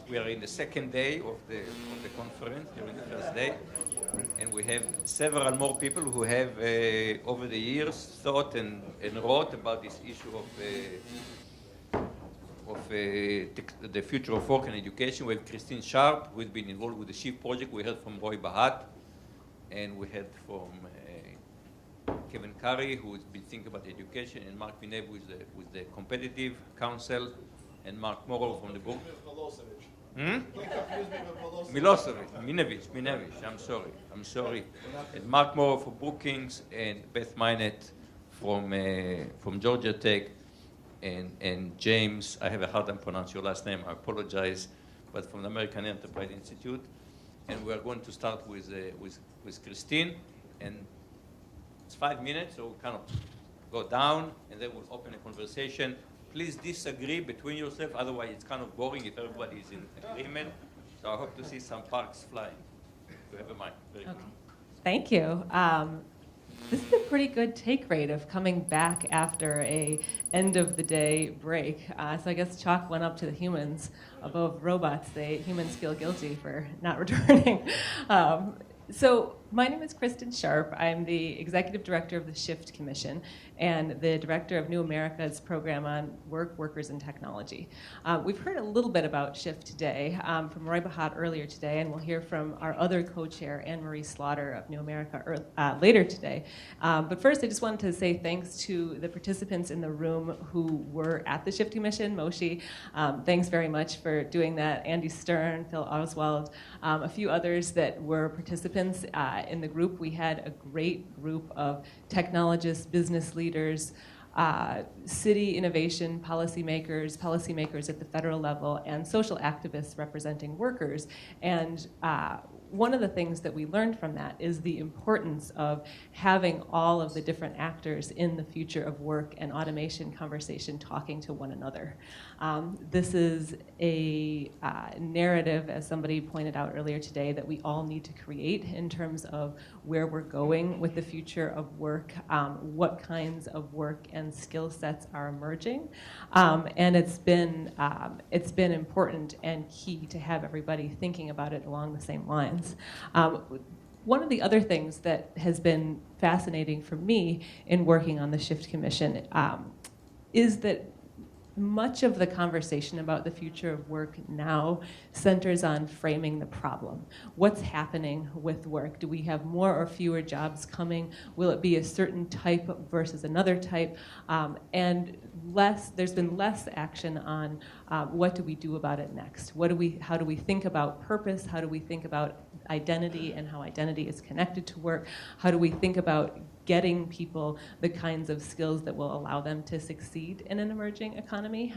we are in the second day of the conference, during the first day, and we have several more people who have over the years thought and wrote about this issue of the future of work and education. We have Kristin Sharp, who has been involved with the SHIFT project. We heard from Roy Bahat, and we heard from Carey, who has been thinking about education, and Mark Minevich with the Competitive Council, and Mark Muro from the book. Minevich. I'm sorry. And Mark Muro for Brookings, and Beth Mynatt from Georgia Tech, and James. I have a hard time pronouncing your last name. I apologize, but from the American Enterprise Institute. And we are going to start with Kristin, and it's 5 minutes, so we'll kind of go down, and then we'll open a conversation. Please disagree between yourselves, otherwise it's kind of boring if everybody is in agreement. So I hope to see some sparks flying. You have a mic. Very good. Thank you. This is a pretty good take rate of coming back after a end of the day break. So I guess chalk went up to the humans above robots. Humans feel guilty for not returning. So my name is Kristin Sharp. I'm the Executive Director of the SHIFT Commission and the Director of New America's program on work, workers, and technology. We've heard a little bit about SHIFT today from Roy Bahat earlier today, and we'll hear from our other co-chair, Anne-Marie Slaughter of New America, later today. But first, I just wanted to say thanks to the participants in the room who were at the SHIFT Commission. Moshe, thanks very much for doing that. Andy Stern, Phil Oswald, a few others that were participants in the group. We had a great group of technologists, business leaders, city innovation policymakers at the federal level, and social activists representing workers. And one of the things that we learned from that is the importance of having all of the different actors in the future of work and automation conversation talking to one another. This is a narrative, as somebody pointed out earlier today, that we all need to create in terms of where we're going with the future of work, what kinds of work and skill sets are emerging. And it's been important and key to have everybody thinking about it along the same lines. One of the other things that has been fascinating for me in working on the SHIFT Commission is that much of the conversation about the future of work now centers on framing the problem. What's happening with work? Do we have more or fewer jobs coming? Will it be a certain type versus another type? And there's been less action on what do we do about it next? How do we think about purpose? How do we think about identity and how identity is connected to work? How do we think about getting people the kinds of skills that will allow them to succeed in an emerging economy?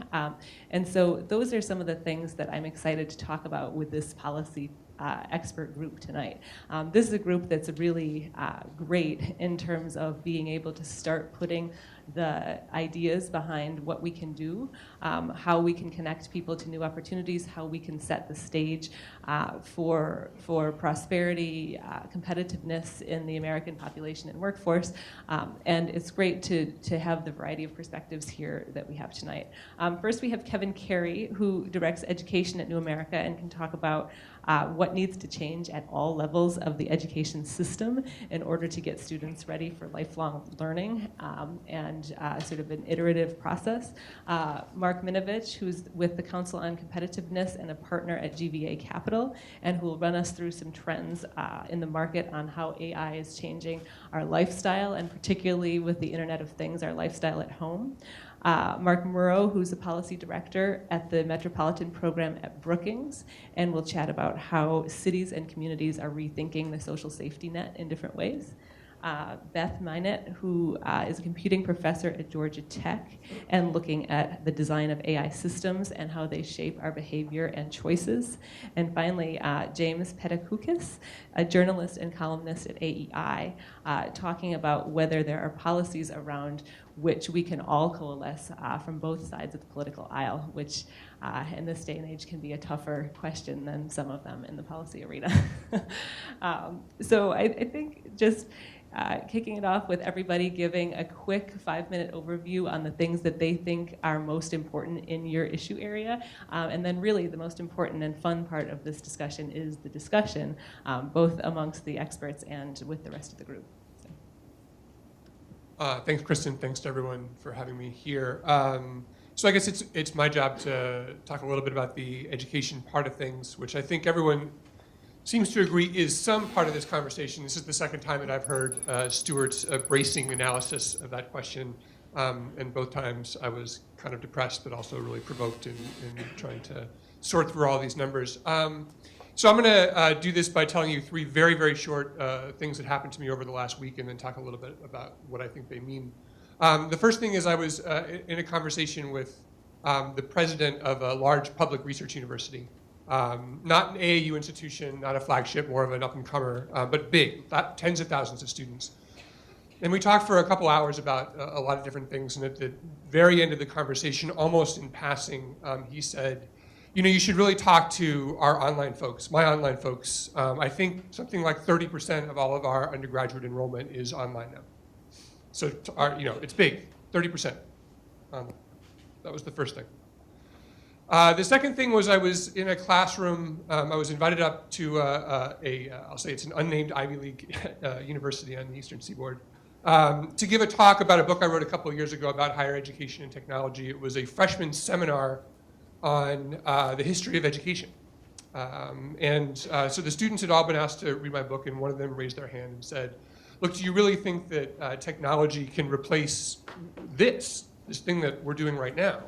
And so those are some of the things that I'm excited to talk about with this policy expert group tonight. This is a group that's really great in terms of being able to start putting the ideas behind what we can do, how we can connect people to new opportunities, how we can set the stage for prosperity, competitiveness in the American population and workforce. And it's great to have the variety of perspectives here that we have tonight. First, we have Carey, who directs education at New America and can talk about what needs to change at all levels of the education system in order to get students ready for lifelong learning and sort of an iterative process. Mark Minevich, who's with the Council on Competitiveness and a partner at GVA Capital, and who will run us through some trends in the market on how AI is changing our lifestyle, and particularly with the Internet of Things, our lifestyle at home. Mark Muro, who's a policy director at the Metropolitan Program at Brookings, and we'll chat about how cities and communities are rethinking the social safety net in different ways. Beth Mynatt, who is a computing professor at Georgia Tech and looking at the design of AI systems and how they shape our behavior and choices. And finally, James Pethokoukis, a journalist and columnist at AEI, talking about whether there are policies around which we can all coalesce from both sides of the political aisle, which in this day and age can be a tougher question than some of them in the policy arena. So I think just kicking it off with everybody giving a quick 5-minute overview on the things that they think are most important in your issue area. And then really the most important and fun part of this discussion is the discussion, both amongst the experts and with the rest of the group. Thanks, Kristin. Thanks to everyone for having me here. So I guess it's my job to talk a little bit about the education part of things, which I think everyone seems to agree is some part of this conversation. This is the second time that I've heard Stuart's bracing analysis of that question. And both times I was kind of depressed, but also really provoked in trying to sort through all these numbers. So I'm going to do this by telling you 3 very, very short things that happened to me over the last week, and then talk a little bit about what I think they mean. The first thing is I was in a conversation with the president of a large public research university. Not an AAU institution, not a flagship, more of an up-and-comer, but big, tens of thousands of students. And we talked for a couple hours about a lot of different things, and at the very end of the conversation, almost in passing, he said, you know, you should really talk to our online folks, my online folks. I think something like 30% of all of our undergraduate enrollment is online now. So, it's big, 30%. That was the first thing. The second thing was I was in a classroom. I was invited up to I'll say it's an unnamed Ivy League university on the Eastern Seaboard to give a talk about a book I wrote a couple of years ago about higher education and technology. It was a freshman seminar on the history of education. So the students had all been asked to read my book, and one of them raised their hand and said, look, do you really think that technology can replace this thing that we're doing right now?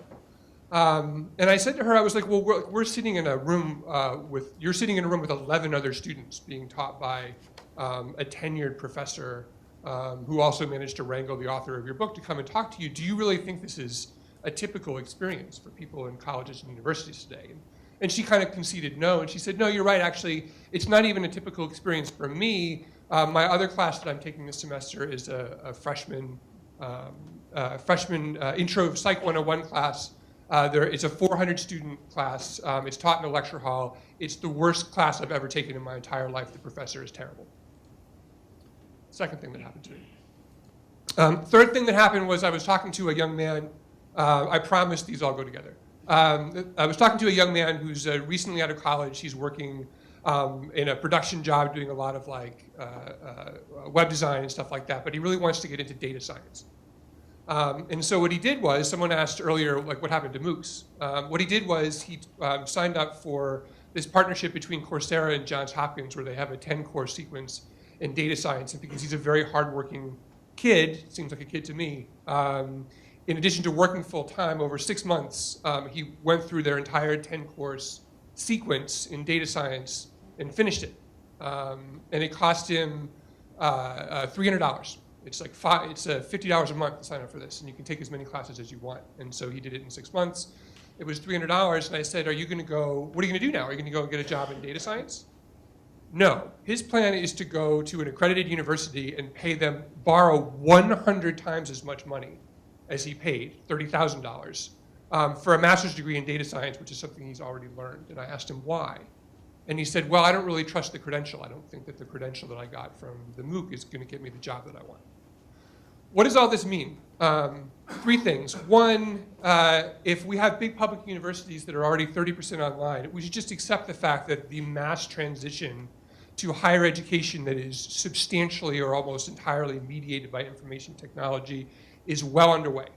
And I said to her, I was like, well, we're sitting in a room you're sitting in a room with 11 other students being taught by a tenured professor who also managed to wrangle the author of your book to come and talk to you. Do you really think this is a typical experience for people in colleges and universities today? And she kind of conceded no, and she said, no, you're right, actually, it's not even a typical experience for me. My other class that I'm taking this semester is a freshman intro Psych 101 class. It's a 400-student class. It's taught in a lecture hall. It's the worst class I've ever taken in my entire life. The professor is terrible. Second thing that happened to me. Third thing that happened was I was talking to a young man. I promise these all go together. I was talking to a young man who's recently out of college. He's working in a production job doing a lot of web design and stuff like that, but he really wants to get into data science. And so what he did was, someone asked earlier, what happened to MOOCs? What he did was he signed up for this partnership between Coursera and Johns Hopkins, where they have a 10-course sequence in data science. And because he's a very hardworking kid, seems like a kid to me, in addition to working full-time over 6 months, he went through their entire 10-course sequence in data science and finished it. And it cost him $300. It's $50 a month to sign up for this, and you can take as many classes as you want. And so he did it in 6 months. It was $300, and I said, what are you going to do now? Are you going to go and get a job in data science? No. His plan is to go to an accredited university and borrow 100 times as much money as he paid, $30,000, for a master's degree in data science, which is something he's already learned. And I asked him why. And he said, well, I don't really trust the credential. I don't think that the credential that I got from the MOOC is going to get me the job that I want. What does all this mean? 3 things. One, if we have big public universities that are already 30% online, we should just accept the fact that the mass transition to higher education that is substantially or almost entirely mediated by information technology is well underway.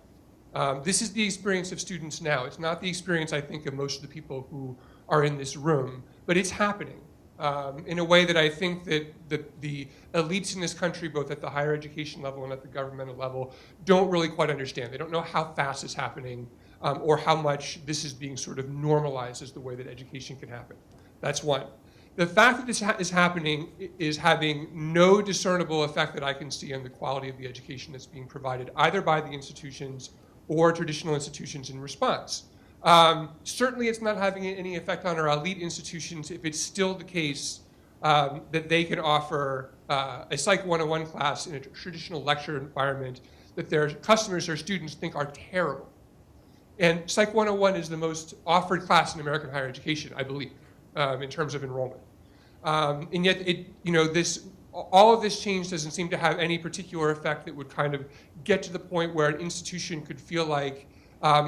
This is the experience of students now. It's not the experience, I think, of most of the people who are in this room, but it's happening in a way that I think that the elites in this country, both at the higher education level and at the governmental level, don't really quite understand. They don't know how fast it's happening or how much this is being sort of normalized as the way that education can happen. That's one. The fact that this is happening is having no discernible effect that I can see on the quality of the education that's being provided, either by the institutions or traditional institutions in response. Certainly it's not having any effect on our elite institutions if it's still the case that they can offer a Psych 101 class in a traditional lecture environment that their customers or students think are terrible. And Psych 101 is the most offered class in American higher education, I believe, in terms of enrollment. And yet, all of this change doesn't seem to have any particular effect that would kind of get to the point where an institution could feel like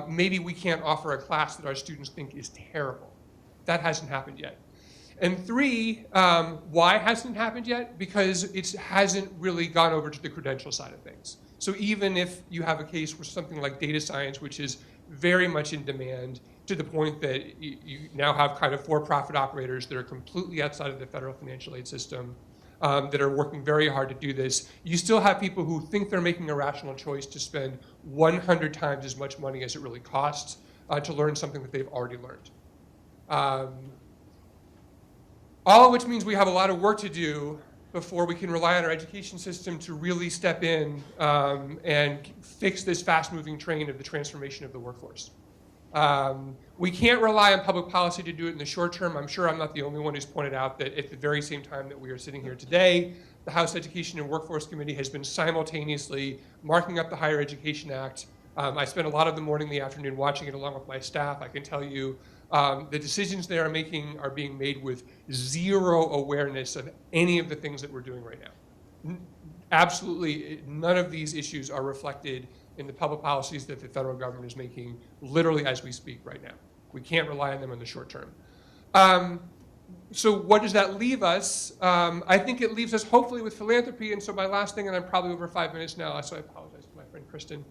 maybe we can't offer a class that our students think is terrible. That hasn't happened yet. And three, why hasn't it happened yet? Because it hasn't really gone over to the credential side of things. So even if you have a case where something like data science, which is very much in demand to the point that you now have kind of for-profit operators that are completely outside of the federal financial aid system, that are working very hard to do this, you still have people who think they're making a rational choice to spend 100 times as much money as it really costs to learn something that they've already learned. All of which means we have a lot of work to do before we can rely on our education system to really step in and fix this fast-moving train of the transformation of the workforce. We can't rely on public policy to do it in the short term. I'm sure I'm not the only one who's pointed out that at the very same time that we are sitting here today, the House Education and Workforce Committee has been simultaneously marking up the Higher Education Act. I spent a lot of the morning and the afternoon watching it along with my staff. I can tell you the decisions they are making are being made with zero awareness of any of the things that we're doing right now. Absolutely none of these issues are reflected in the public policies that the federal government is making literally as we speak right now. We can't rely on them in the short term. So what does that leave us? I think it leaves us hopefully with philanthropy, and so my last thing, and I'm probably over 5 minutes now, so I apologize to my friend Kristin.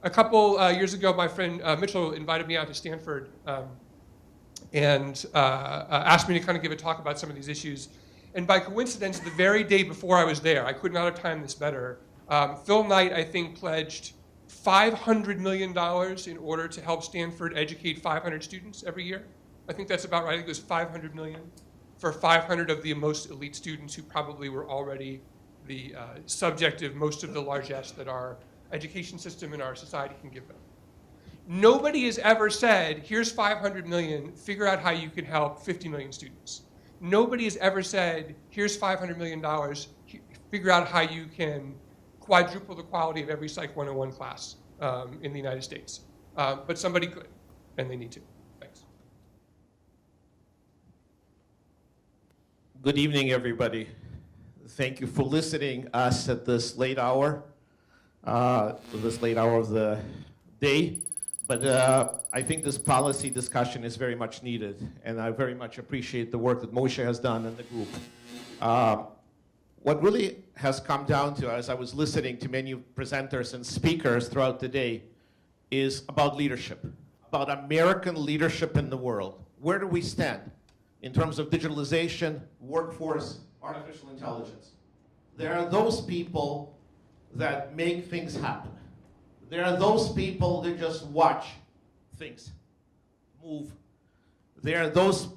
A couple years ago, my friend Mitchell invited me out to Stanford and asked me to kind of give a talk about some of these issues. And by coincidence, the very day before I was there, I could not have timed this better, Phil Knight, I think, pledged $500 million in order to help Stanford educate 500 students every year. I think that's about right. I think it was $500 million for 500 of the most elite students who probably were already the subject of most of the largesse that our education system and our society can give them. Nobody has ever said, here's 500 million, figure out how you can help 50 million students. Nobody has ever said, here's $500 million, figure out how you can quadruple the quality of every Psych 101 class in the United States. But somebody could, and they need to. Thanks. Good evening, everybody. Thank you for listening us at this late hour of the day. But I think this policy discussion is very much needed, and I very much appreciate the work that Moshe has done and the group. What really has come down to, as I was listening to many presenters and speakers throughout the day, is about leadership, about American leadership in the world. Where do we stand in terms of digitalization, workforce, artificial intelligence? There are those people that make things happen. There are those people that just watch things move. There are those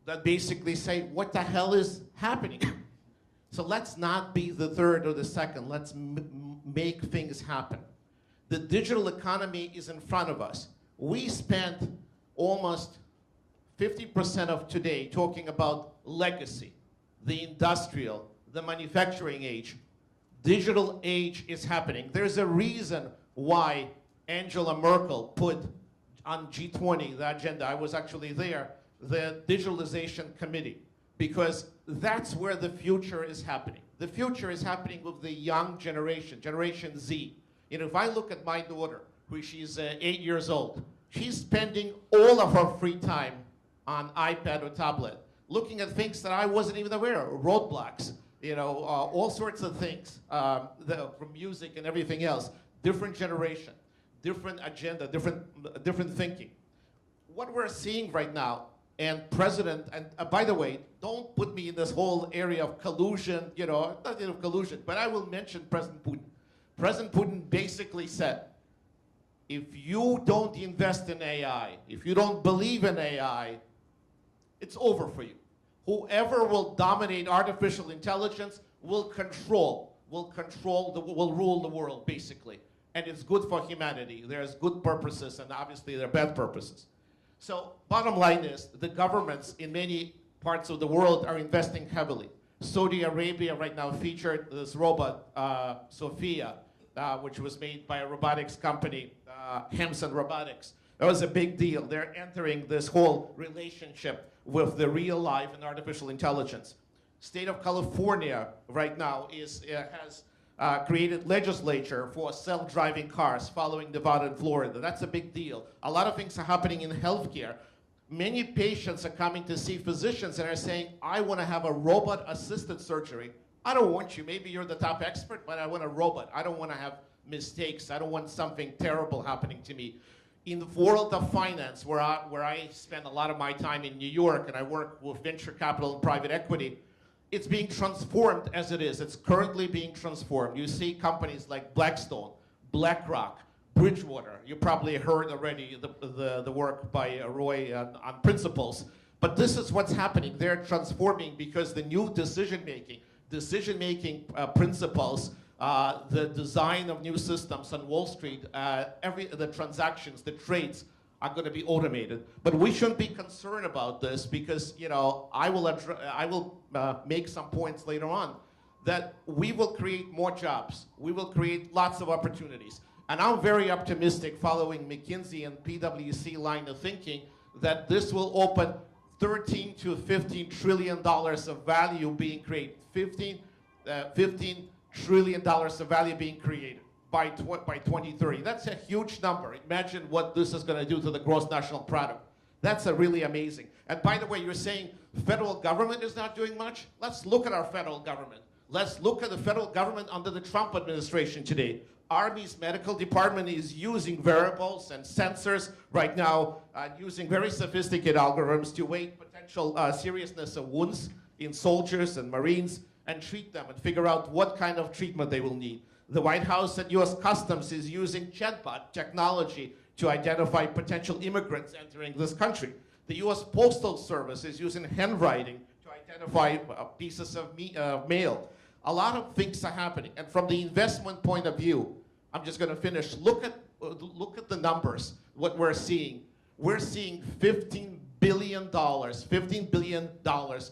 that basically say, what the hell is happening? So let's not be the third or the second. Let's make things happen. The digital economy is in front of us. We spent almost 50% of today talking about legacy, the industrial, the manufacturing age. Digital age is happening. There's a reason why Angela Merkel put on G20, the agenda, I was actually there, the digitalization committee, because that's where the future is happening. The future is happening with the young generation, Generation Z. You know, if I look at my daughter, who she's 8 years old, she's spending all of her free time on iPad or tablet, looking at things that I wasn't even aware of, roadblocks, you know, all sorts of things, from music and everything else. Different generation, different agenda, different thinking. What we're seeing right now, and President, and by the way, don't put me in this whole area of collusion, you know, not of collusion, but I will mention President Putin. President Putin basically said, if you don't invest in AI, if you don't believe in AI, it's over for you. Whoever will dominate artificial intelligence will rule the world, basically. And it's good for humanity. There's good purposes, and obviously there are bad purposes. So bottom line is, the governments in many parts of the world are investing heavily. Saudi Arabia right now featured this robot, Sophia. which was made by a robotics company, Hamson Robotics. That was a big deal. They're entering this whole relationship with the real life and artificial intelligence. State of California right now has created legislature for self-driving cars following Nevada and Florida. That's a big deal. A lot of things are happening in healthcare. Many patients are coming to see physicians and are saying, I want to have a robot-assisted surgery. I don't want you. Maybe you're the top expert, but I want a robot. I don't want to have mistakes. I don't want something terrible happening to me. In the world of finance, where I spend a lot of my time in New York and I work with venture capital and private equity, it's being transformed as it is. It's currently being transformed. You see companies like Blackstone, BlackRock, Bridgewater. You probably heard already the work by Roy on principles. But this is what's happening. They're transforming because the new decision-making principles, the design of new systems on Wall Street, the transactions, the trades are going to be automated. But we shouldn't be concerned about this because, I will make some points later on that we will create more jobs. We will create lots of opportunities. And I'm very optimistic following McKinsey and PwC line of thinking that this will open $13 to $15 trillion of value being created. $15 trillion of value being created by 2030. That's a huge number. Imagine what this is going to do to the gross national product. That's really amazing. And by the way, you're saying federal government is not doing much? Let's look at our federal government. Let's look at the federal government under the Trump administration today. Army's medical department is using wearables and sensors right now, using very sophisticated algorithms to weigh potential seriousness of wounds in soldiers and Marines and treat them and figure out what kind of treatment they will need. The White House and US Customs is using chatbot technology to identify potential immigrants entering this country. The US Postal Service is using handwriting to identify pieces of mail. A lot of things are happening. And from the investment point of view, I'm just going to finish. Look at the numbers, what we're seeing. We're seeing $15 billion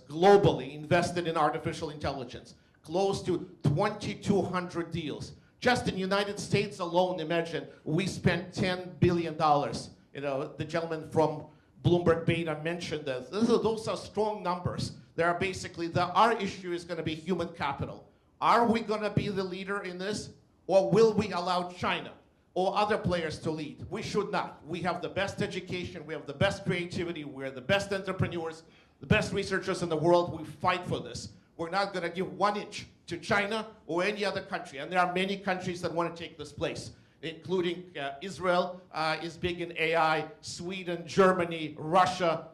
globally invested in artificial intelligence, close to 2,200 deals. Just in the United States alone, imagine, we spent $10 billion. The gentleman from Bloomberg Beta mentioned this. Those are strong numbers. They are basically, our issue is going to be human capital. Are we going to be the leader in this? Or will we allow China or other players to lead? We should not. We have the best education, we have the best creativity, we're the best entrepreneurs, the best researchers in the world. We fight for this. We're not going to give 1 inch to China or any other country. And there are many countries that want to take this place, including Israel is big in AI, Sweden, Germany, Russia,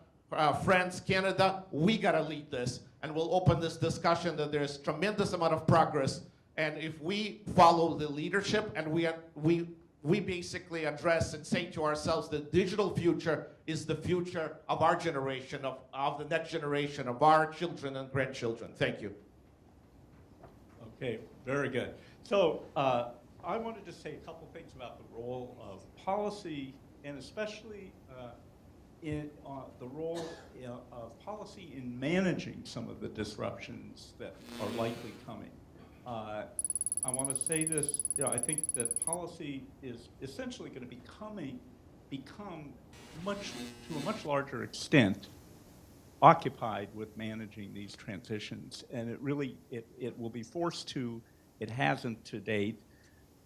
France, Canada. We got to lead this. And we'll open this discussion that there's tremendous amount of progress. And if we follow the leadership and we basically address and say to ourselves the digital future is the future of our generation, of the next generation, of our children and grandchildren. Thank you. Okay, very good. So I wanted to say a couple things about the role of policy, and especially in the role of policy in managing some of the disruptions that are likely coming. I want to say this, I think that policy is essentially going to become to a much larger extent occupied with managing these transitions. And it will be forced to, it hasn't to date.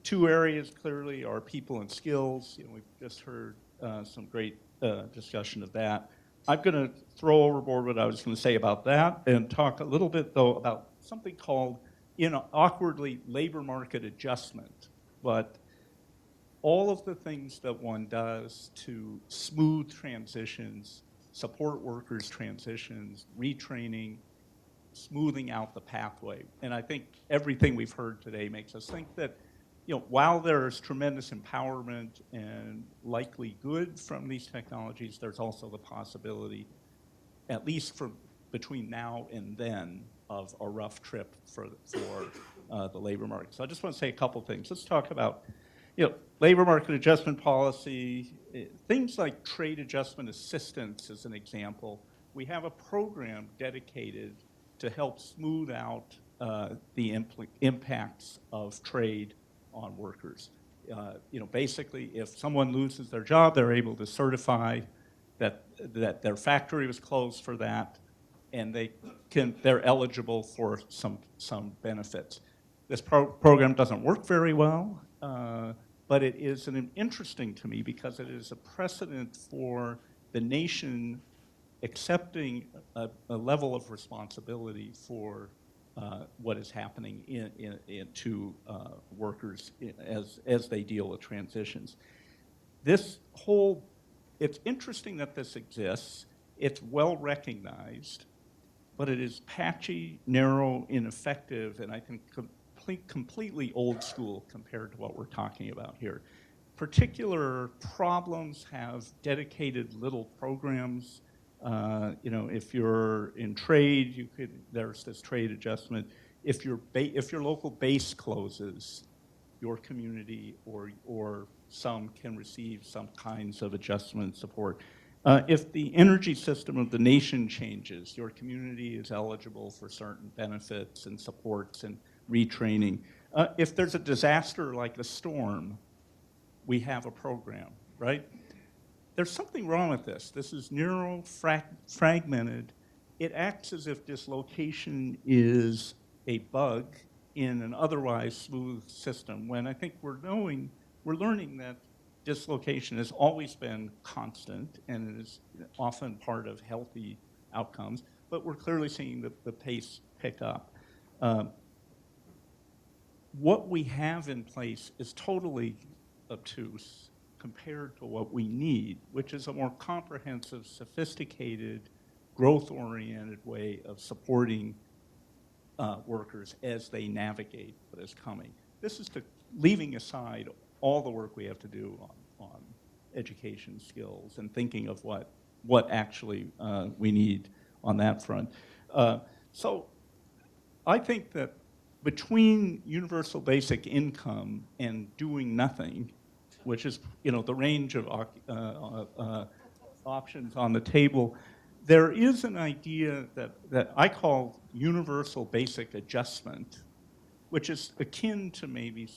Two areas clearly are people and skills. We've just heard some great discussion of that. I'm going to throw overboard what I was going to say about that and talk a little bit, though, about something called awkwardly labor market adjustment, but all of the things that one does to smooth transitions, support workers' transitions, retraining, smoothing out the pathway. And I think everything we've heard today makes us think that, while there's tremendous empowerment and likely good from these technologies, there's also the possibility, at least for between now and then, of a rough trip for the labor market. So I just want to say a couple things. Let's talk about labor market adjustment policy, things like trade adjustment assistance as an example. We have a program dedicated to help smooth out the impacts of trade on workers. Basically, if someone loses their job, they're able to certify that their factory was closed for that, and they're eligible for some benefits. This program doesn't work very well, but it is interesting to me because it is a precedent for the nation accepting a level of responsibility for what is happening to workers as they deal with transitions. It's interesting that this exists. It's well recognized, but it is patchy, narrow, ineffective, and I think completely old school compared to what we're talking about here. Particular problems have dedicated little programs. If you're in trade, there's this trade adjustment. If your local base closes, your community or some can receive some kinds of adjustment support. If the energy system of the nation changes, your community is eligible for certain benefits and supports and retraining. If there's a disaster like a storm, we have a program, right? There's something wrong with this. This is narrow, fragmented. It acts as if dislocation is a bug in an otherwise smooth system, when I think we're learning that dislocation has always been constant and it is often part of healthy outcomes, but we're clearly seeing the pace pick up. What we have in place is totally obtuse compared to what we need, which is a more comprehensive, sophisticated, growth-oriented way of supporting workers as they navigate what is coming. This is leaving aside all the work we have to do on education skills and thinking of what actually we need on that front. So I think that between universal basic income and doing nothing, which is the range of options on the table, there is an idea that I call universal basic adjustment, which is akin to maybe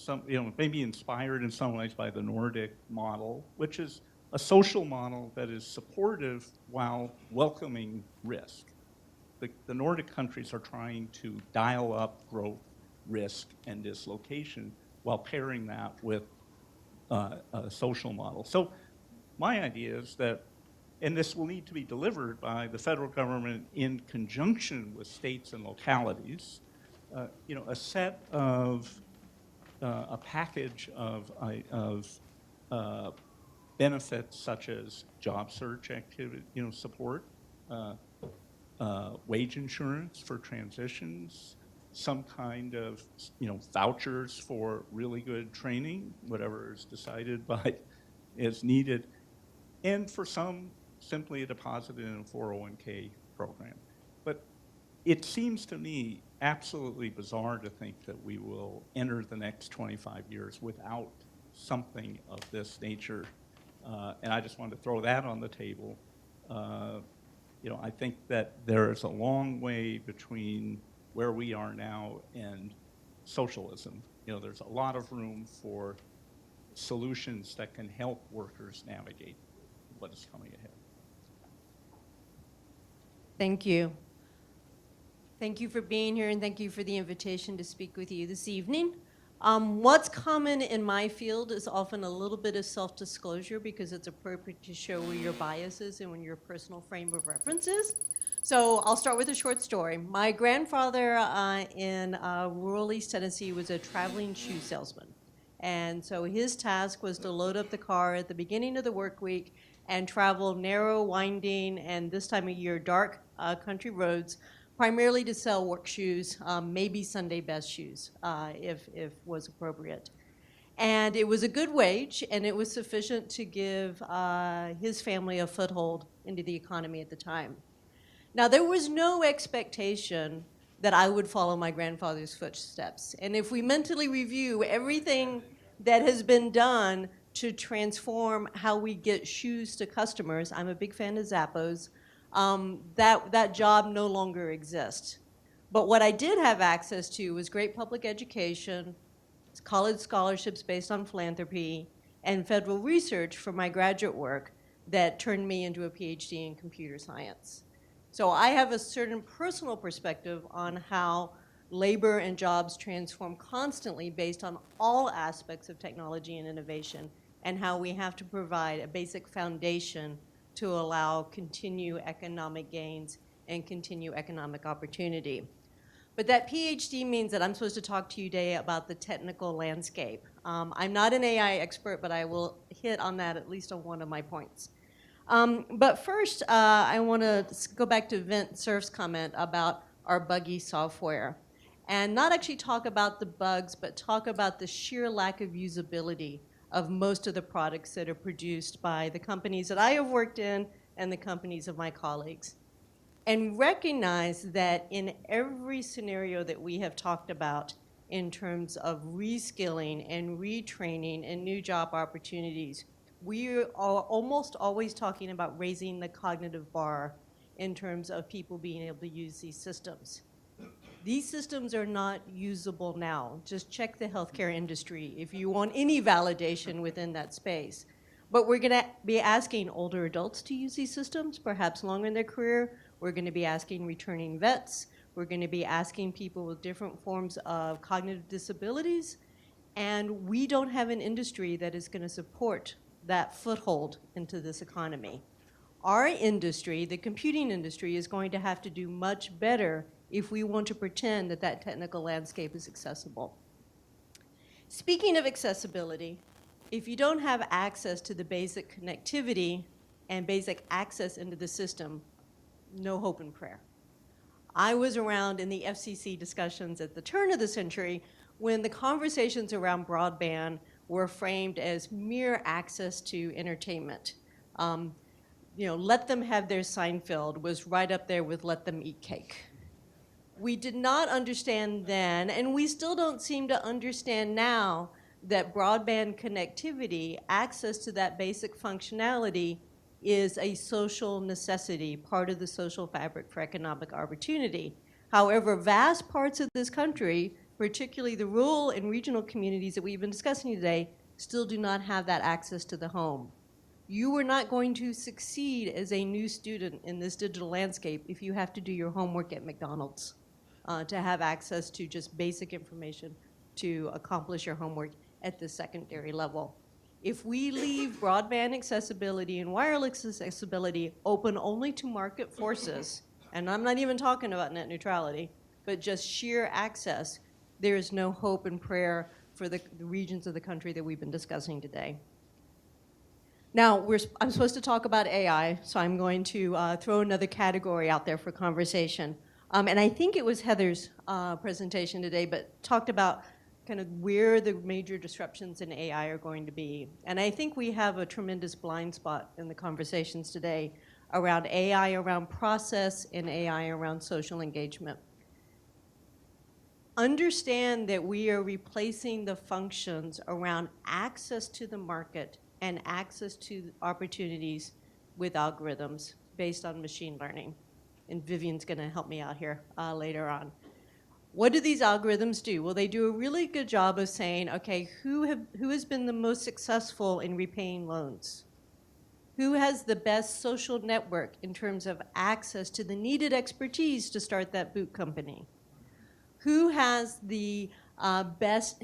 inspired in some ways by the Nordic model, which is a social model that is supportive while welcoming risk. The Nordic countries are trying to dial up growth, risk, and dislocation while pairing that with a social model. So my idea is that, and this will need to be delivered by the federal government in conjunction with states and localities, a set of a package of benefits such as job search activity, support, wage insurance for transitions, some kind of vouchers for really good training, whatever is decided by is needed, and for some simply a deposit in a 401k program. But it seems to me absolutely bizarre to think that we will enter the next 25 years without something of this nature. And I just wanted to throw that on the table. I think that there is a long way between where we are now and socialism. There's a lot of room for solutions that can help workers navigate what is coming ahead. Thank you. Thank you for being here, and thank you for the invitation to speak with you this evening. What's common in my field is often a little bit of self-disclosure because it's appropriate to show where your bias is and when your personal frame of reference is. So I'll start with a short story. My grandfather in rural East Tennessee was a traveling shoe salesman. And so his task was to load up the car at the beginning of the work week and travel narrow, winding, and this time of year, dark country roads, primarily to sell work shoes, maybe Sunday best shoes, if was appropriate. And it was a good wage, and it was sufficient to give his family a foothold into the economy at the time. Now, there was no expectation that I would follow my grandfather's footsteps. And if we mentally review everything that has been done to transform how we get shoes to customers, I'm a big fan of Zappos, that job no longer exists. But what I did have access to was great public education, college scholarships based on philanthropy, and federal research for my graduate work that turned me into a PhD in computer science. So I have a certain personal perspective on how labor and jobs transform constantly based on all aspects of technology and innovation, and how we have to provide a basic foundation to allow continued economic gains and continue economic opportunity. But that PhD means that I'm supposed to talk to you today about the technical landscape. I'm not an AI expert, but I will hit on that at least on one of my points. But first, I want to go back to Vint Cerf's comment about our buggy software. And not actually talk about the bugs, but talk about the sheer lack of usability of most of the products that are produced by the companies that I have worked in and the companies of my colleagues. And recognize that in every scenario that we have talked about in terms of reskilling and retraining and new job opportunities, we are almost always talking about raising the cognitive bar in terms of people being able to use these systems. These systems are not usable now. Just check the healthcare industry if you want any validation within that space. But we're going to be asking older adults to use these systems, perhaps longer in their career. We're going to be asking returning vets. We're going to be asking people with different forms of cognitive disabilities. And we don't have an industry that is going to support that foothold into this economy. Our industry, the computing industry, is going to have to do much better if we want to pretend that that technical landscape is accessible. Speaking of accessibility, if you don't have access to the basic connectivity and basic access into the system, no hope in prayer. I was around in the FCC discussions at the turn of the century when the conversations around broadband were framed as mere access to entertainment. Let them have their Seinfeld was right up there with let them eat cake. We did not understand then, and we still don't seem to understand now, that broadband connectivity, access to that basic functionality, is a social necessity, part of the social fabric for economic opportunity. However, vast parts of this country, particularly the rural and regional communities that we've been discussing today, still do not have that access to the home. You are not going to succeed as a new student in this digital landscape if you have to do your homework at McDonald's to have access to just basic information to accomplish your homework at the secondary level. If we leave broadband accessibility and wireless accessibility open only to market forces, and I'm not even talking about net neutrality, but just sheer access, there is no hope and prayer for the regions of the country that we've been discussing today. Now, I'm supposed to talk about AI, so I'm going to throw another category out there for conversation. And I think it was Heather's presentation today, but talked about kind of where the major disruptions in AI are going to be. And I think we have a tremendous blind spot in the conversations today around AI, around process, and AI around social engagement. Understand that we are replacing the functions around access to the market and access to opportunities with algorithms based on machine learning. And Vivian's going to help me out here later on. What do these algorithms do? Well, they do a really good job of saying, okay, who has been the most successful in repaying loans? Who has the best social network in terms of access to the needed expertise to start that boot company? Who has the best,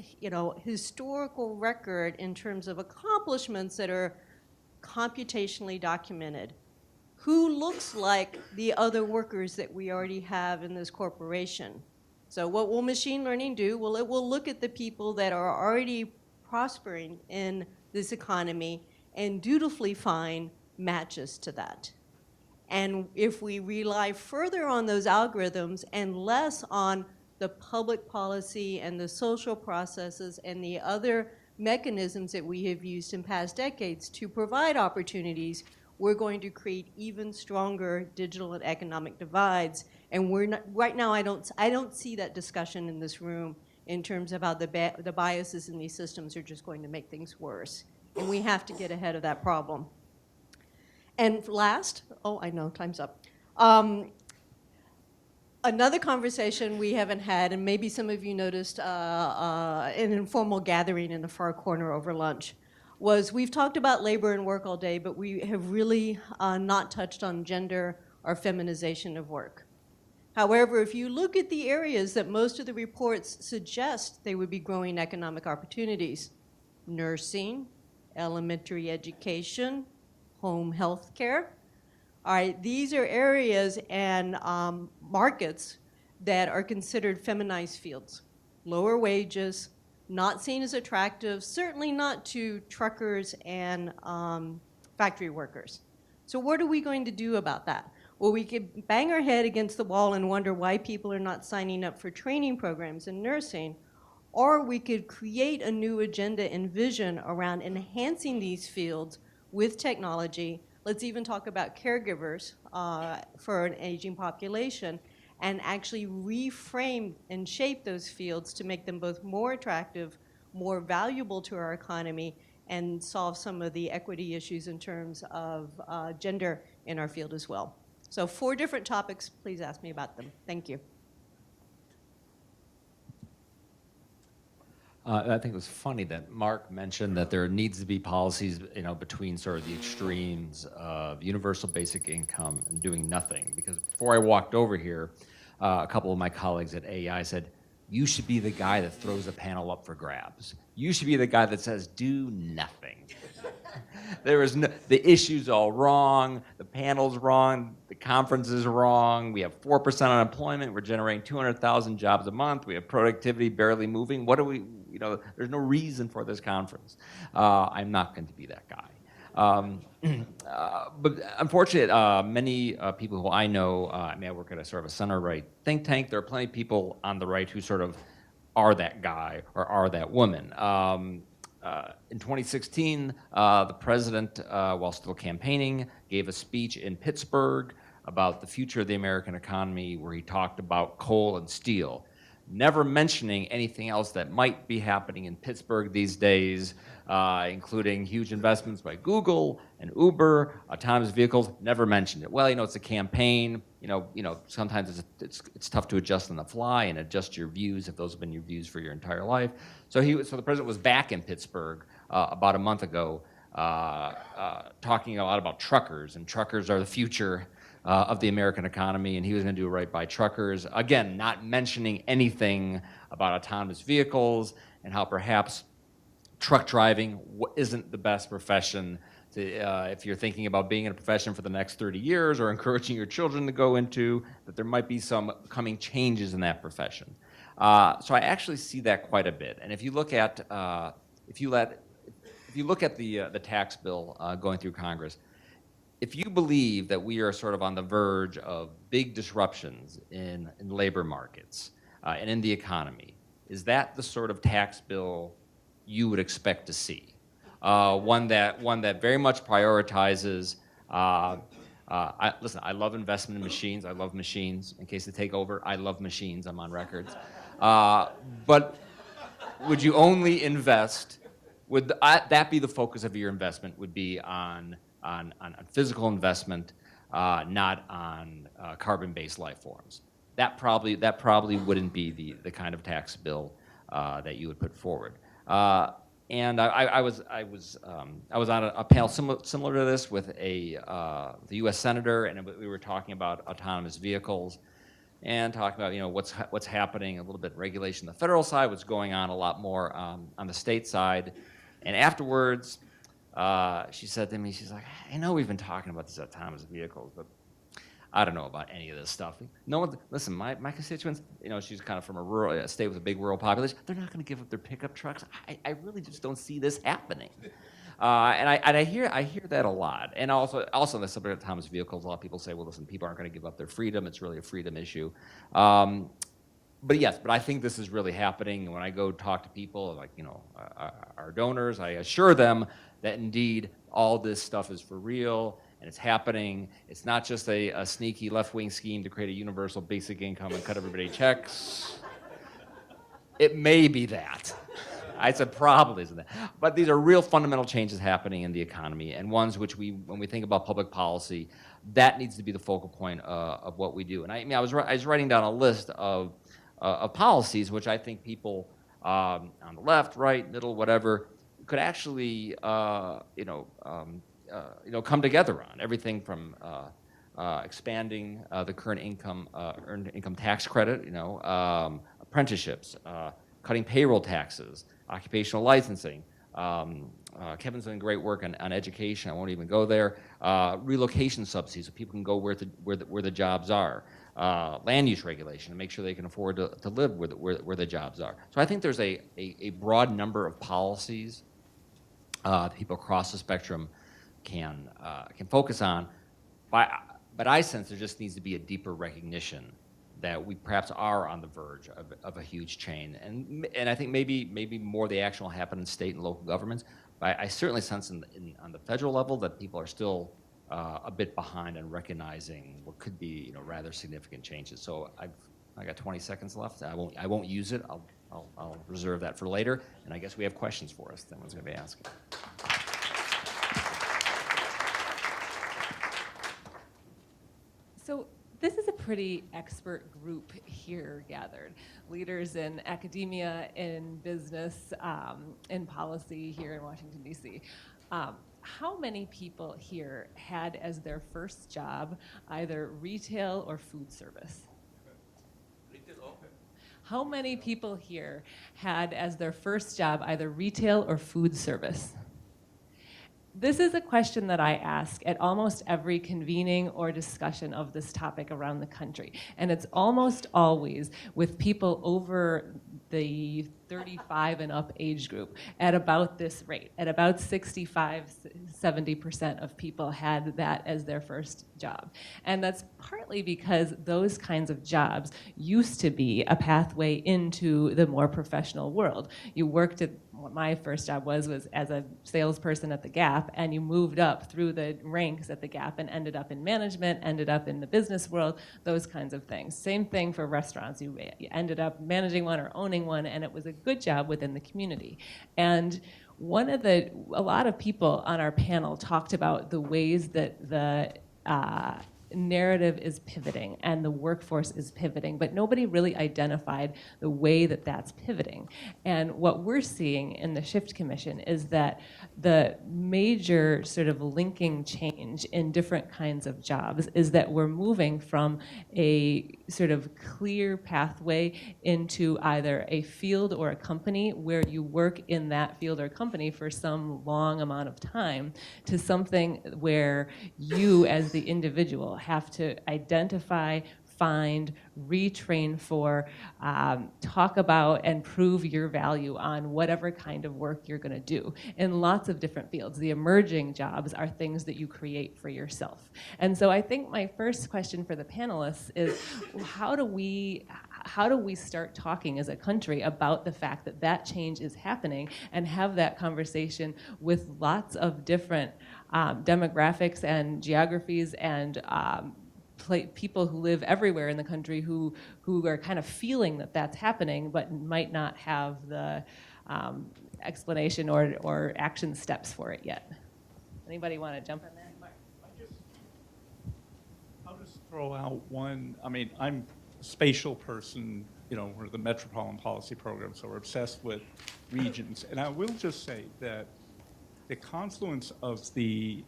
historical record in terms of accomplishments that are computationally documented? Who looks like the other workers that we already have in this corporation? So what will machine learning do? Well, it will look at the people that are already prospering in this economy and dutifully find matches to that. And if we rely further on those algorithms and less on the public policy and the social processes and the other mechanisms that we have used in past decades to provide opportunities, we're going to create even stronger digital and economic divides. And we're not, right now, I don't see that discussion in this room in terms of how the biases in these systems are just going to make things worse. And we have to get ahead of that problem. And last, I know, time's up. Another conversation we haven't had, and maybe some of you noticed an informal gathering in the far corner over lunch, was we've talked about labor and work all day, but we have really not touched on gender or feminization of work. However, if you look at the areas that most of the reports suggest they would be growing economic opportunities, nursing, elementary education, home health care, all right, these are areas and markets that are considered feminized fields. Lower wages, not seen as attractive, certainly not to truckers and factory workers. So what are we going to do about that? Well, we could bang our head against the wall and wonder why people are not signing up for training programs in nursing, or we could create a new agenda and vision around enhancing these fields with technology. Let's even talk about caregivers for an aging population, and actually reframe and shape those fields to make them both more attractive, more valuable to our economy, and solve some of the equity issues in terms of gender in our field as well. So 4 different topics, please ask me about them. Thank you. I think it was funny that Mark mentioned that there needs to be policies, between sort of the extremes of universal basic income and doing nothing. Because before I walked over here, a couple of my colleagues at AEI said, you should be the guy that throws a panel up for grabs. You should be the guy that says, do nothing. The issue's all wrong, the panel's wrong, the conference is wrong, we have 4% unemployment, we're generating 200,000 jobs a month, we have productivity barely moving. What do we, there's no reason for this conference. I'm not going to be that guy. But unfortunately, many people who I know, I work at a sort of a center-right think tank. There are plenty of people on the right who sort of are that guy or are that woman. In 2016, the president, while still campaigning, gave a speech in Pittsburgh about the future of the American economy, where he talked about coal and steel, never mentioning anything else that might be happening in Pittsburgh these days, including huge investments by Google and Uber, autonomous vehicles. Never mentioned it. Well, it's a campaign. Sometimes it's tough to adjust on the fly and adjust your views if those have been your views for your entire life. So the president was back in Pittsburgh about a month ago, talking a lot about truckers, and truckers are the future of the American economy, and he was going to do right by truckers. Again, not mentioning anything about autonomous vehicles and how perhaps truck driving isn't the best profession if you're thinking about being in a profession for the next 30 years or encouraging your children to go into, that there might be some coming changes in that profession. So I actually see that quite a bit. And if you look at the tax bill going through Congress, if you believe that we are sort of on the verge of big disruptions in labor markets and in the economy, is that the sort of tax bill you would expect to see? One that very much prioritizes. Listen, I love investment in machines. I love machines. In case they take over, I love machines. I'm on records. But would you only invest? Would that be the focus of your investment? Would be on physical investment, not on carbon-based life forms. That probably wouldn't be the kind of tax bill that you would put forward. And I was on a panel similar to this with the U.S. senator, and we were talking about autonomous vehicles, and talking about what's happening a little bit in regulation on the federal side, what's going on a lot more on the state side, and afterwards. She said to me, she's like, I know we've been talking about these autonomous vehicles, but I don't know about any of this stuff. No one, listen, my constituents, she's kind of from a state with a big rural population. They're not going to give up their pickup trucks. I really just don't see this happening. And I hear that a lot. And also on the subject of autonomous vehicles, a lot of people say, well, listen, people aren't going to give up their freedom. It's really a freedom issue. But I think this is really happening. And when I go talk to people, like, our donors, I assure them that indeed all this stuff is for real and it's happening. It's not just a sneaky left-wing scheme to create a universal basic income and cut everybody checks. It may be that. I said probably isn't that. But these are real fundamental changes happening in the economy, and ones which when we think about public policy, that needs to be the focal point of what we do. And I mean, I was writing down a list of policies which I think people on the left, right, middle, whatever, could actually come together on. Everything from expanding the current earned income tax credit, apprenticeships, cutting payroll taxes, occupational licensing. Kevin's doing great work on education. I won't even go there. Relocation subsidies, so people can go where the jobs are. Land use regulation to make sure they can afford to live where the jobs are. So I think there's a broad number of policies that people across the spectrum can focus on. But I sense there just needs to be a deeper recognition that we perhaps are on the verge of a huge change. And I think maybe more of the action will happen in state and local governments. But I certainly sense on the federal level that people are still a bit behind in recognizing what could be rather significant changes. So I got 20 seconds left. I won't use it. I'll reserve that for later. And I guess we have questions for us. Someone's going to be asking. So this is a pretty expert group here gathered. Leaders in academia, in business, in policy here in Washington, D.C. How many people here had as their first job either retail or food service? How many people here had as their first job either retail or food service? This is a question that I ask at almost every convening or discussion of this topic around the country. And it's almost always with people over the 35 and up age group at about this rate. At about 65, 70% of people had that as their first job. And that's partly because those kinds of jobs used to be a pathway into the more professional world. You worked at, what my first job was as a salesperson at the Gap, and you moved up through the ranks at the Gap and ended up in management, ended up in the business world, those kinds of things. Same thing for restaurants. You ended up managing one or owning one, and it was a good job within the community. And a lot of people on our panel talked about the ways that the narrative is pivoting and the workforce is pivoting, but nobody really identified the way that that's pivoting. And what we're seeing in the Shift Commission is that the major sort of linking change in different kinds of jobs is that we're moving from a sort of clear pathway into either a field or a company where you work in that field or company for some long amount of time to something where you as the individual have to identify, find, retrain for, talk about, and prove your value on whatever kind of work you're going to do in lots of different fields. The emerging jobs are things that you create for yourself. And so I think my first question for the panelists is, how do we start talking as a country about the fact that that change is happening and have that conversation with lots of different demographics and geographies and people who live everywhere in the country who are kind of feeling that that's happening but might not have the explanation or action steps for it yet. Anybody want to jump in there? I'll just throw out one. I mean, I'm a spatial person. We're the Metropolitan Policy Program, so we're obsessed with regions. And I will just say that the confluence of the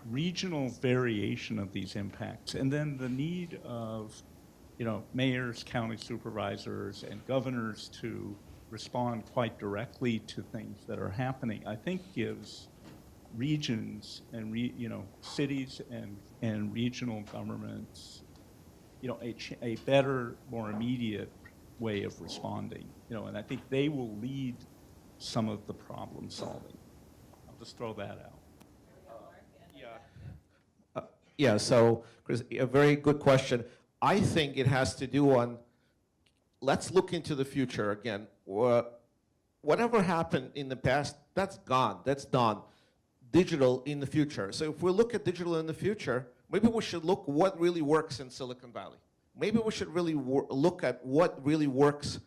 regional variation of these impacts, and then the need of, mayors, county supervisors, and governors to respond quite directly to things that are happening, I think gives regions and cities and regional governments, a better, more immediate way of responding. And I think they will lead some of the problem solving. I'll just throw that out. Yeah, so Chris, a very good question. I think it has to do on, let's look into the future again. Whatever happened in the past, that's gone, that's done. Digital in the future. So if we look at digital in the future, maybe we should look what really works in Silicon Valley. Maybe we should really look at what really works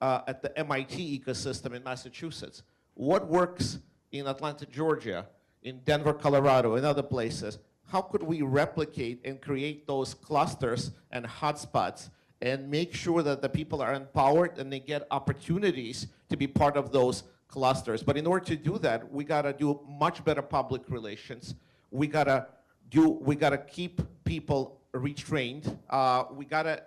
at the MIT ecosystem in Massachusetts? What works in Atlanta, Georgia, in Denver, Colorado, and other places? How could we replicate and create those clusters and hotspots and make sure that the people are empowered and they get opportunities to be part of those clusters? But in order to do that, we gotta do much better public relations. We gotta keep people retrained. We gotta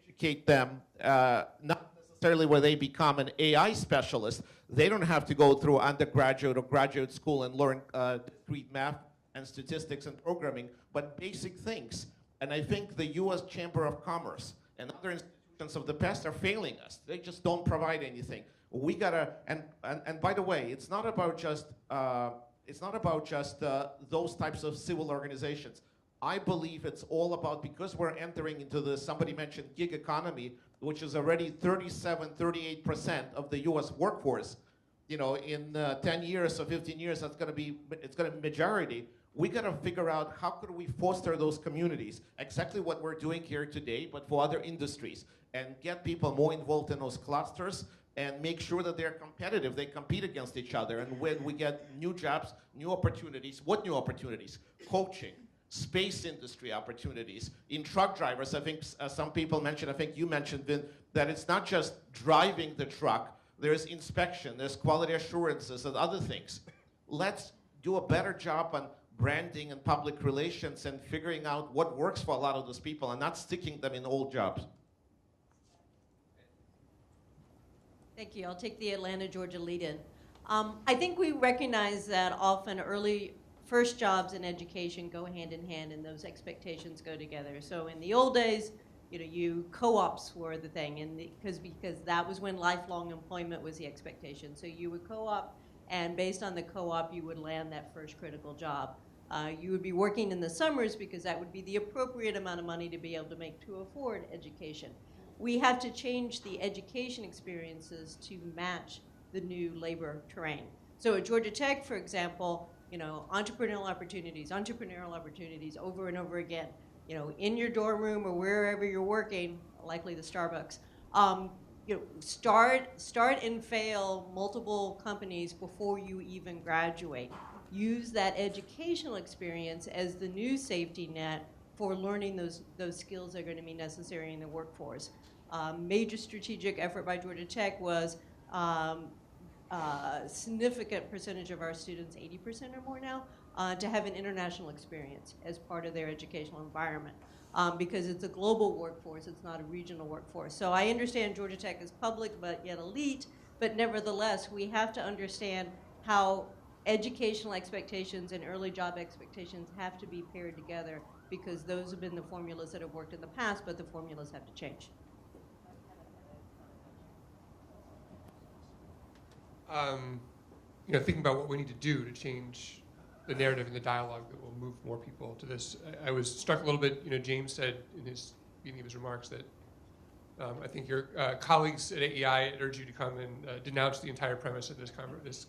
educate them, not necessarily where they become an AI specialist. They don't have to go through undergraduate or graduate school and learn discrete math and statistics and programming, but basic things. And I think the US Chamber of Commerce and other institutions of the past are failing us. They just don't provide anything. We gotta, and by the way, it's not about just those types of civil organizations. I believe it's all about, because we're entering into the, somebody mentioned gig economy, which is already 38% of the US workforce. You know, in 10 years or 15 years, it's gonna be majority. We gotta figure out how could we foster those communities, exactly what we're doing here today, but for other industries, and get people more involved in those clusters and make sure that they're competitive, they compete against each other, and when we get new jobs, new opportunities. What new opportunities? Coaching, space industry opportunities. In truck drivers, I think some people mentioned, I think you mentioned, Vin, that it's not just driving the truck, there's inspection, there's quality assurances and other things. Let's do a better job on branding and public relations and figuring out what works for a lot of those people and not sticking them in old jobs. Thank you. I'll take the Atlanta, Georgia lead-in. I think we recognize that often early first jobs in education go hand in hand and those expectations go together. So in the old days, co-ops were the thing, and because that was when lifelong employment was the expectation. So you would co-op, and based on the co-op, you would land that first critical job. You would be working in the summers because that would be the appropriate amount of money to be able to make to afford education. We have to change the education experiences to match the new labor terrain. So at Georgia Tech, for example, entrepreneurial opportunities over and over again. In your dorm room or wherever you're working, likely the Starbucks. Start and fail multiple companies before you even graduate. Use that educational experience as the new safety net for learning those skills that are going to be necessary in the workforce. Major strategic effort by Georgia Tech was significant percentage of our students, 80% or more now, to have an international experience as part of their educational environment. Because it's a global workforce, it's not a regional workforce. So I understand Georgia Tech is public, but yet elite, but nevertheless, we have to understand how educational expectations and early job expectations have to be paired together, because those have been the formulas that have worked in the past, but the formulas have to change. Thinking about what we need to do to change the narrative and the dialogue that will move more people to this. I was struck a little bit, James said in his beginning of his remarks that I think your colleagues at AEI urged you to come and denounce the entire premise of this conference.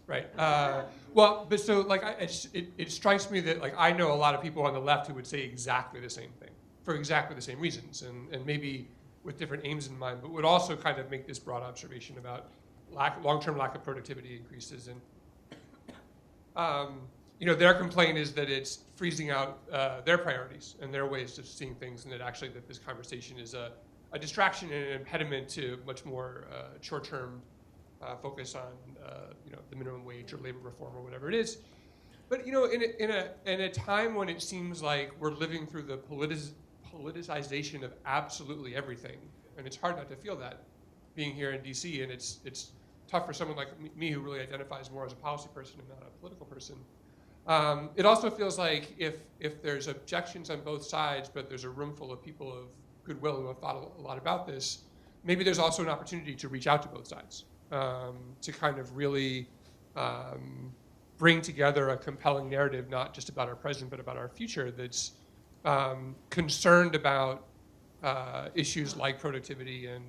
Right. But so it strikes me that I know a lot of people on the left who would say exactly the same thing for exactly the same reasons, and maybe with different aims in mind, but would also kind of make this broad observation about long-term lack of productivity increases. And their complaint is that it's freezing out their priorities and their ways of seeing things, and that this conversation is a distraction and an impediment to much more short-term focus on the minimum wage or labor reform or whatever it is. But in a time when it seems like we're living through the politicization of absolutely everything, and it's hard not to feel that being here in DC, and it's tough for someone like me who really identifies more as a policy person and not a political person. It also feels like if there's objections on both sides, but there's a room full of people of goodwill who have thought a lot about this, maybe there's also an opportunity to reach out to both sides, to kind of really bring together a compelling narrative, not just about our present, but about our future, that's concerned about issues like productivity and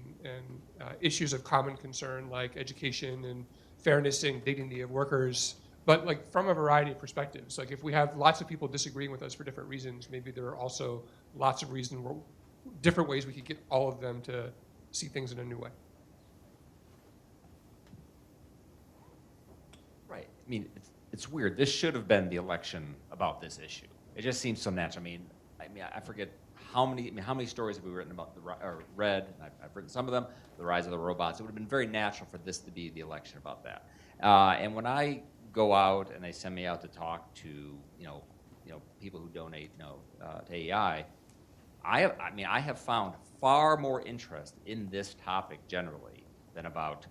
issues of common concern like education and fairness and dignity of workers, but from a variety of perspectives. If we have lots of people disagreeing with us for different reasons, maybe there are also lots of different ways we could get all of them to see things in a new way. I mean, it's weird. This should have been the election about this issue. It just seems so natural. I forget how many stories have we written about or read, and I've written some of them, the rise of the robots. It would have been very natural for this to be the election about that. And when I go out and they send me out to talk to people who donate to AEI, I have found far more interest in this topic generally than about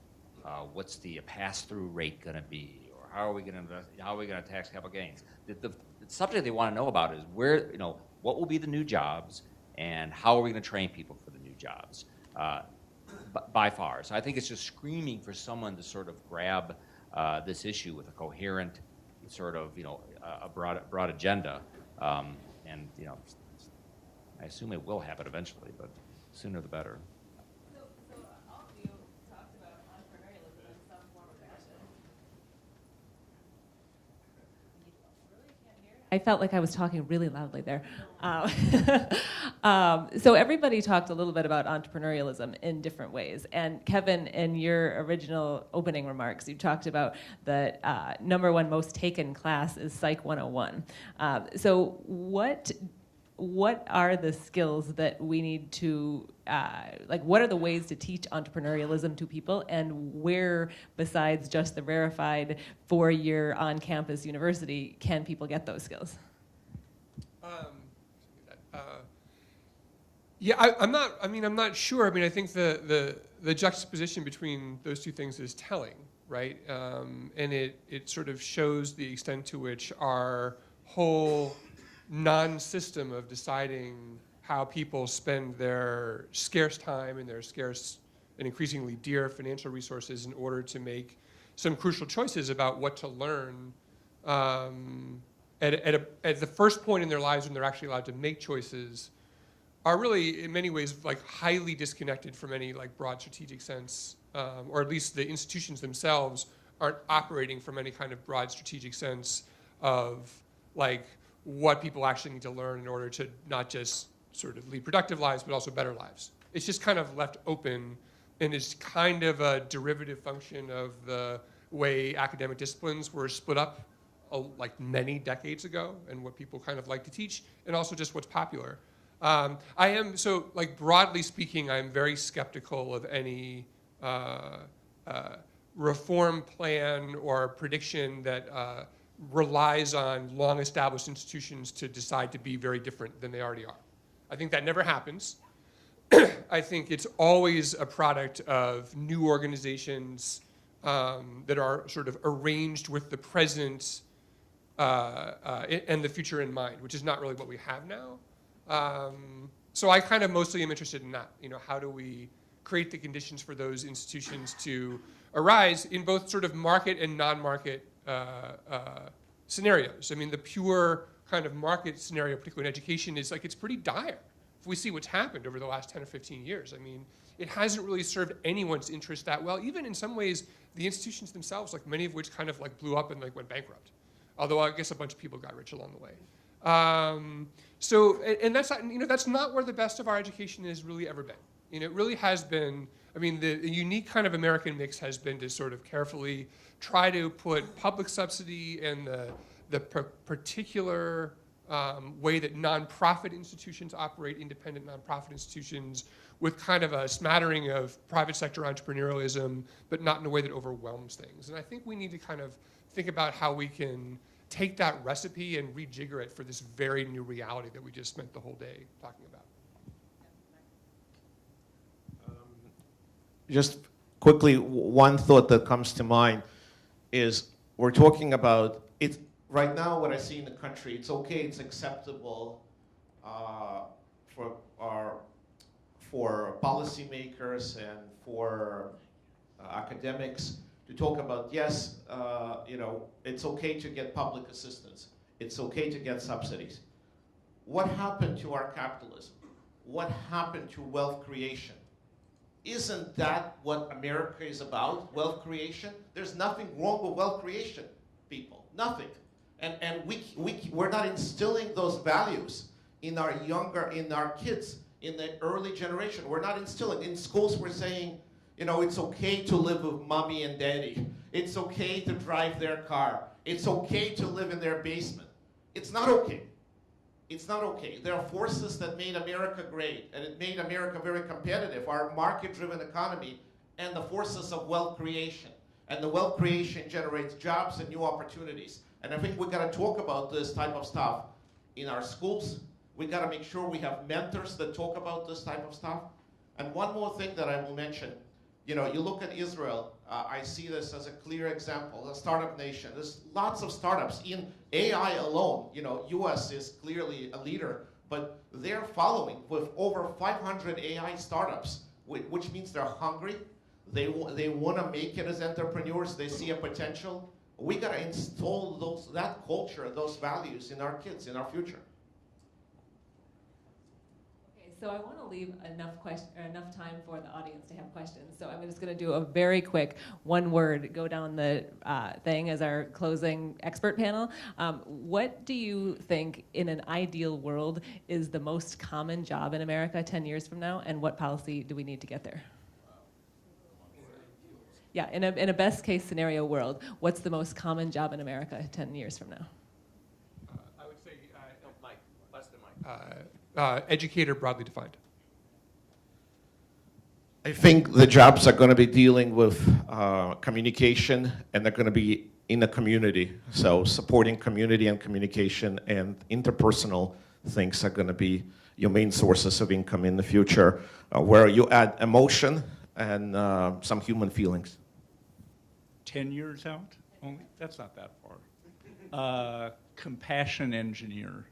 what's the pass-through rate going to be, or how are we going to tax capital gains. The subject they want to know about is what will be the new jobs and how are we going to train people for the new jobs, by far. So I think it's just screaming for someone to sort of grab this issue with a coherent sort of a broad agenda, and I assume it will happen eventually, but sooner the better. So all of you talked about entrepreneurialism in some form or fashion. Really can't hear? I felt like I was talking really loudly there. So everybody talked a little bit about entrepreneurialism in different ways. And Kevin, in your original opening remarks, you talked about the #1 most taken class is Psych 101. So what are the skills that we need to, what are the ways to teach entrepreneurialism to people, and where, besides just the verified 4-year on-campus university, can people get those skills? I'm not sure. I think the juxtaposition between those two things is telling, right? And it sort of shows the extent to which our whole non-system of deciding how people spend their scarce time and their scarce and increasingly dear financial resources in order to make some crucial choices about what to learn at the first point in their lives when they're actually allowed to make choices are really, in many ways, highly disconnected from any broad strategic sense, or at least the institutions themselves aren't operating from any kind of broad strategic sense of what people actually need to learn in order to not just sort of lead productive lives, but also better lives. It's just kind of left open, and is kind of a derivative function of the way academic disciplines were split up many decades ago, and what people kind of like to teach, and also just what's popular. Broadly speaking, I'm very skeptical of any reform plan or prediction that relies on long-established institutions to decide to be very different than they already are. I think that never happens. I think it's always a product of new organizations that are sort of arranged with the present and the future in mind, which is not really what we have now. So I kind of mostly am interested in that. How do we create the conditions for those institutions to arise in both sort of market and non-market scenarios? The pure kind of market scenario, particularly in education, is it's pretty dire. If we see what's happened over the last 10 or 15 years, it hasn't really served anyone's interest that well. Even in some ways, the institutions themselves, many of which kind of blew up and went bankrupt. Although I guess a bunch of people got rich along the way. And that's not where the best of our education has really ever been. It really has been. The unique kind of American mix has been to sort of carefully try to put public subsidy and the particular way that nonprofit institutions operate, independent nonprofit institutions, with kind of a smattering of private sector entrepreneurialism, but not in a way that overwhelms things. And I think we need to kind of think about how we can take that recipe and rejigger it for this very new reality that we just spent the whole day talking about. Just quickly, one thought that comes to mind is we're talking about it right now. What I see in the country, it's okay, it's acceptable for policymakers and for academics to talk about, yes, it's okay to get public assistance. It's okay to get subsidies. What happened to our capitalism? What happened to wealth creation? Isn't that what America is about, wealth creation? There's nothing wrong with wealth creation, people, nothing. And we're not instilling those values in our kids, in the early generation. We're not instilling. In schools, we're saying, it's okay to live with mommy and daddy. It's okay to drive their car. It's okay to live in their basement. It's not okay. It's not okay. There are forces that made America great, and it made America very competitive, our market-driven economy, and the forces of wealth creation. And the wealth creation generates jobs and new opportunities. And I think we gotta talk about this type of stuff in our schools. We gotta make sure we have mentors that talk about this type of stuff. And one more thing that I will mention, you know, you look at Israel, I see this as a clear example, a startup nation. There's lots of startups. In AI alone, you know, US is clearly a leader, but they're following with over 500 AI startups, which means they're hungry. They want to make it as entrepreneurs. They see a potential. We got to install that culture, those values in our kids, in our future. So I want to leave enough time for the audience to have questions. So I'm just going to do a very quick one-word go down the thing as our closing expert panel. What do you think, in an ideal world, is the most common job in America 10 years from now, and what policy do we need to get there? Yeah, in a best-case scenario world, what's the most common job in America 10 years from now? I would say Mike, pass the mic. Educator broadly defined. I think the jobs are going to be dealing with communication, and they're going to be in the community. So supporting community and communication and interpersonal things are going to be your main sources of income in the future, where you add emotion and some human feelings. 10 years out? Only? That's not that far. Compassion engineer.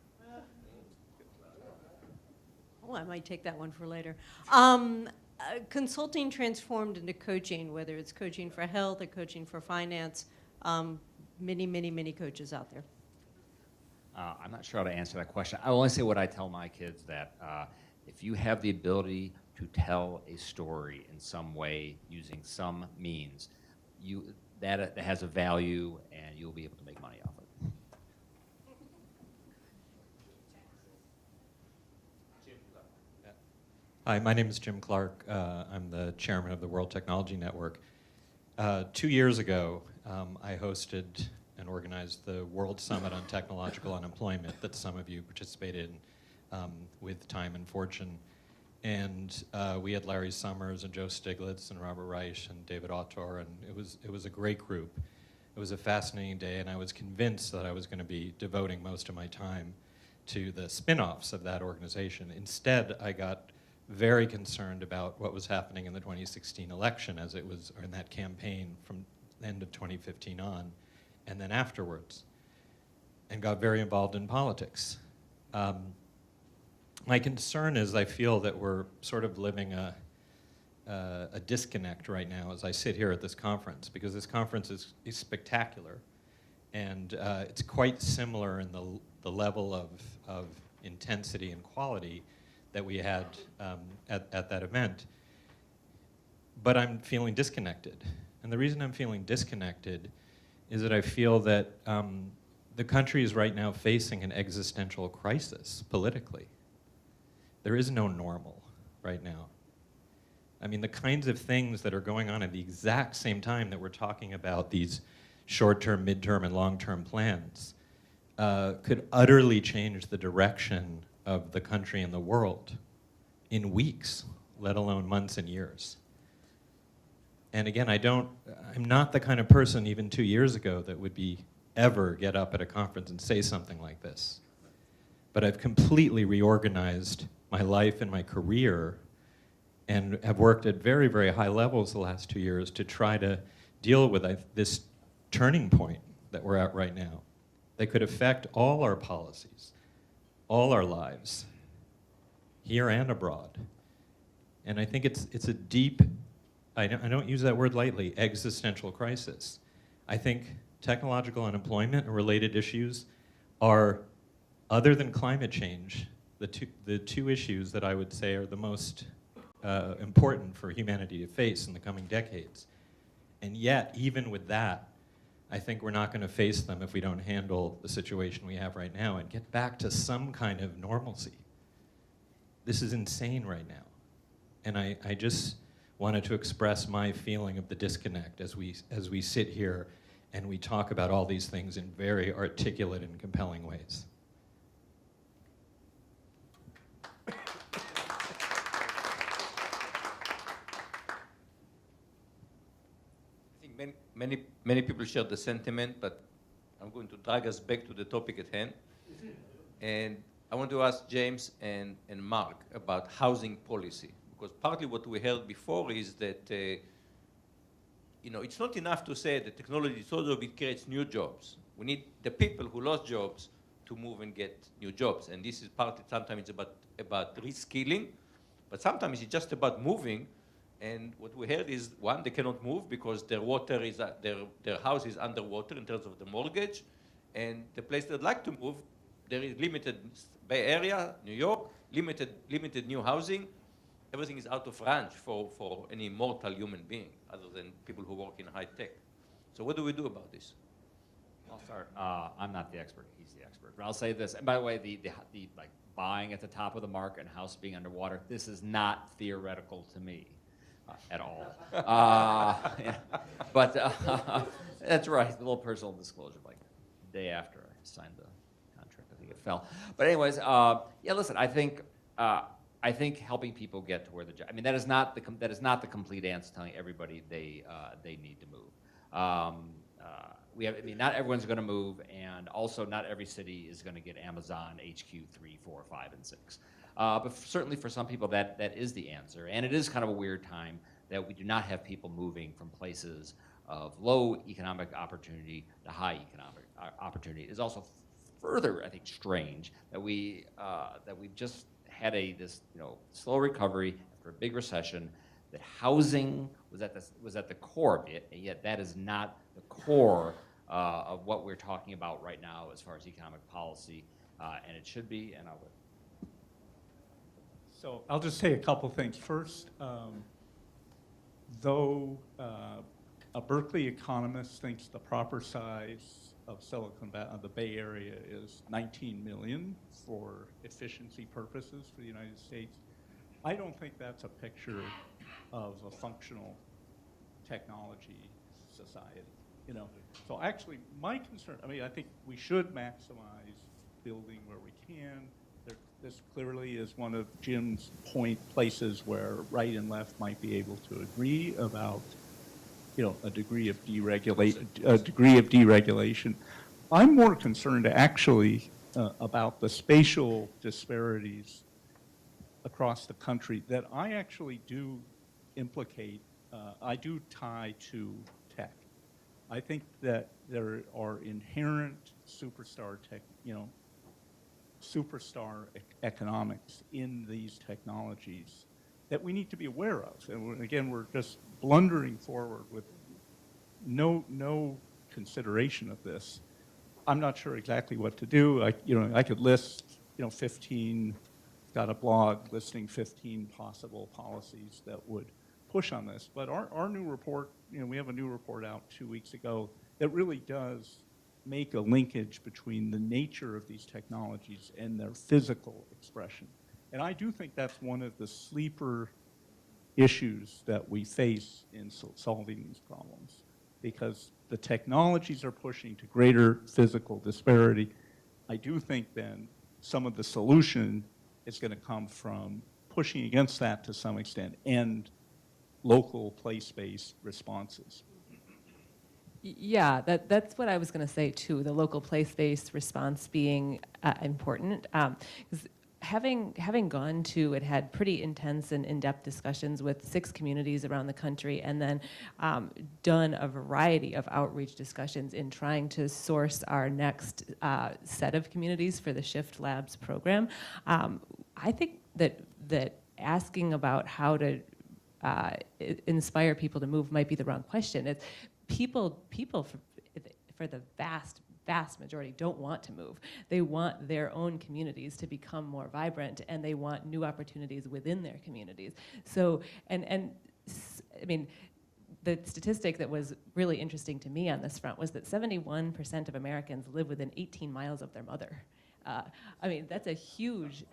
Oh, I might take that one for later. Consulting transformed into coaching, whether it's coaching for health or coaching for finance. Many, many, many coaches out there. I'm not sure how to answer that question. I only say what I tell my kids, that if you have the ability to tell a story in some way using some means, that has a value, and you'll be able to make money off it. Hi, my name is Jim Clark. I'm the chairman of the World Technology Network. 2 years ago, I hosted and organized the World Summit on Technological Unemployment that some of you participated in with Time and Fortune. And we had Larry Summers and Joe Stiglitz and Robert Reich and David Autor, and it was a great group. It was a fascinating day, and I was convinced that I was going to be devoting most of my time to the spin-offs of that organization. Instead, I got very concerned about what was happening in the 2016 election, as it was, or in that campaign from the end of 2015 on, and then afterwards, and got very involved in politics. My concern is I feel that we're sort of living a disconnect right now as I sit here at this conference, because this conference is spectacular, and it's quite similar in the level of intensity and quality that we had at that event. But I'm feeling disconnected. And the reason I'm feeling disconnected is that I feel that the country is right now facing an existential crisis politically. There is no normal right now. I mean, the kinds of things that are going on at the exact same time that we're talking about these short-term, mid-term, and long-term plans could utterly change the direction of the country and the world in weeks, let alone months and years. And again, I'm not the kind of person even 2 years ago that would ever get up at a conference and say something like this. But I've completely reorganized my life and my career, and have worked at very, very high levels the last 2 years to try to deal with this turning point that we're at right now that could affect all our policies, all our lives, here and abroad. And I think it's a deep, I don't use that word lightly, existential crisis. I think technological unemployment and related issues are, other than climate change, the two issues that I would say are the most important for humanity to face in the coming decades. And yet, even with that, I think we're not going to face them if we don't handle the situation we have right now and get back to some kind of normalcy. This is insane right now. And I just wanted to express my feeling of the disconnect as we sit here and we talk about all these things in very articulate and compelling ways. I think many people share the sentiment, but I'm going to drag us back to the topic at hand. And I want to ask James and Mark about housing policy, because partly what we heard before is that it's not enough to say that technology sort of it creates new jobs. We need the people who lost jobs to move and get new jobs. And this is partly, sometimes it's about reskilling, but sometimes it's just about moving. And what we heard is, one, they cannot move because their water is their house is underwater in terms of the mortgage, and the place they'd like to move, there is limited Bay Area, New York, limited new housing. Everything is out of range for any mortal human being, other than people who work in high tech. So what do we do about this? I'll start. I'm not the expert. He's the expert. But I'll say this. And by the way, the like buying at the top of the market and house being underwater, this is not theoretical to me. At all. But that's right, a little personal disclosure, like the day after I signed the contract, I think it fell. But anyways, yeah, listen, I think helping people get to where the job, I mean, that is not the complete answer, telling everybody they need to move. Not everyone's going to move, and also not every city is going to get Amazon HQ 3, 4, 5, and 6. But certainly for some people, that is the answer. And it is kind of a weird time that we do not have people moving from places of low economic opportunity to high economic opportunity. It is also further, I think, strange that we've just had this slow recovery after a big recession, that housing was at the core of it, and yet that is not the core of what we're talking about right now as far as economic policy, and it should be, and I'll So I'll just say a couple things. First, though a Berkeley economist thinks the proper size of Silicon Valley, the Bay Area, is 19 million for efficiency purposes for the United States, I don't think that's a picture of a functional technology society. So actually, my concern, I think we should maximize building where we can. This clearly is one of Jim's places where right and left might be able to agree about, a degree of deregulation. I'm more concerned actually about the spatial disparities across the country that I actually do implicate. I do tie to tech. I think that there are inherent superstar economics in these technologies that we need to be aware of. And again, we're just blundering forward with no consideration of this. I'm not sure exactly what to do. I could list, 15, got a blog listing 15 possible policies that would push on this. But our new report, we have a new report out 2 weeks ago that really does make a linkage between the nature of these technologies and their physical expression. And I do think that's one of the sleeper issues that we face in solving these problems, because the technologies are pushing to greater physical disparity. I do think then some of the solution is going to come from pushing against that to some extent and local place-based responses. Yeah, that's what I was going to say too. The local place-based response being important. 'Cause having gone to and had pretty intense and in-depth discussions with 6 communities around the country, and then done a variety of outreach discussions in trying to source our next set of communities for the Shift Labs program, I think that asking about how to inspire people to move might be the wrong question. It's people for the vast majority don't want to move. They want their own communities to become more vibrant, and they want new opportunities within their communities. So, and I mean, the statistic that was really interesting to me on this front was that 71% of Americans live within 18 miles of their mother. I mean, that's a huge.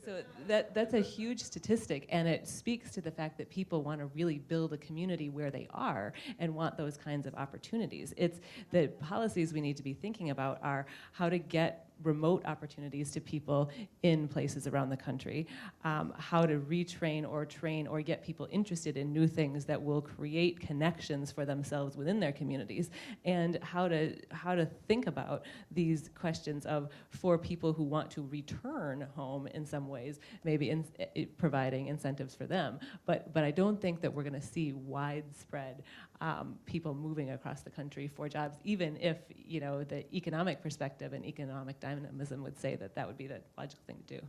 So that's a huge statistic, and it speaks to the fact that people want to really build a community where they are and want those kinds of opportunities. It's the policies we need to be thinking about are how to get remote opportunities to people in places around the country, how to retrain or train or get people interested in new things that will create connections for themselves within their communities, and how to think about these questions of, for people who want to return home in some ways, maybe providing incentives for them. But I don't think that we're going to see widespread people moving across the country for jobs, even if the economic perspective and economic dynamism would say that would be the logical thing to do.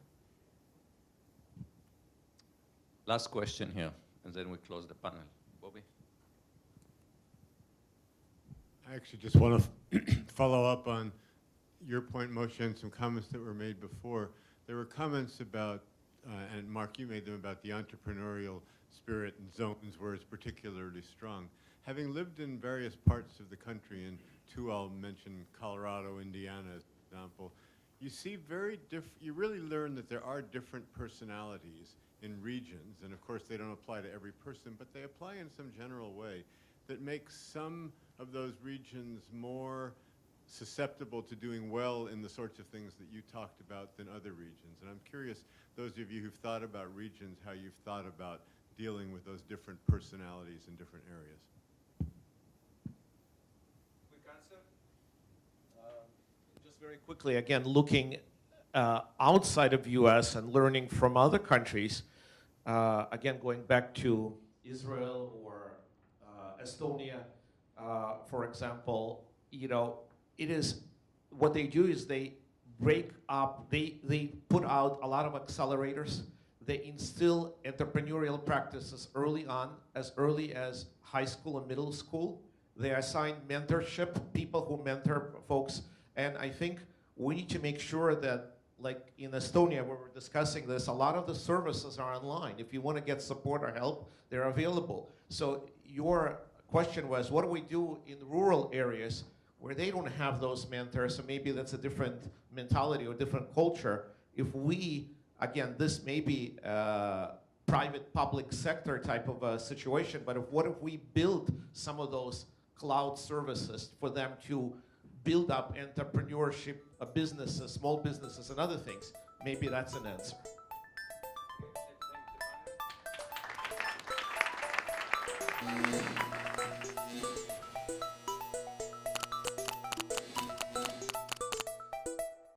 Last question here, and then we close the panel. Bobby? I actually just want to follow up on your point, Moshe, and some comments that were made before. There were comments about, and Mark, you made them, about the entrepreneurial spirit and zones where it's particularly strong. Having lived in various parts of the country, and two I'll mention, Colorado, Indiana, as an example, you see you really learn that there are different personalities in regions, and of course they don't apply to every person, but they apply in some general way that makes some of those regions more susceptible to doing well in the sorts of things that you talked about than other regions. And I'm curious, those of you who've thought about regions, how you've thought about dealing with those different personalities in different areas. Quick answer? Just very quickly, again, looking outside of US and learning from other countries, again, going back to Israel or Estonia, for example, it is, what they do is they break up, they put out a lot of accelerators. They instill entrepreneurial practices early on, as early as high school and middle school. They assign mentorship, people who mentor folks. And I think we need to make sure that, like in Estonia, where we're discussing this, a lot of the services are online. If you want to get support or help, they're available. So your question was, what do we do in rural areas where they don't have those mentors? So maybe that's a different mentality or different culture. If we, again, this may be private public sector type of a situation, but what if we build some of those cloud services for them to build up entrepreneurship businesses, small businesses, and other things? Maybe that's an answer. Thank you.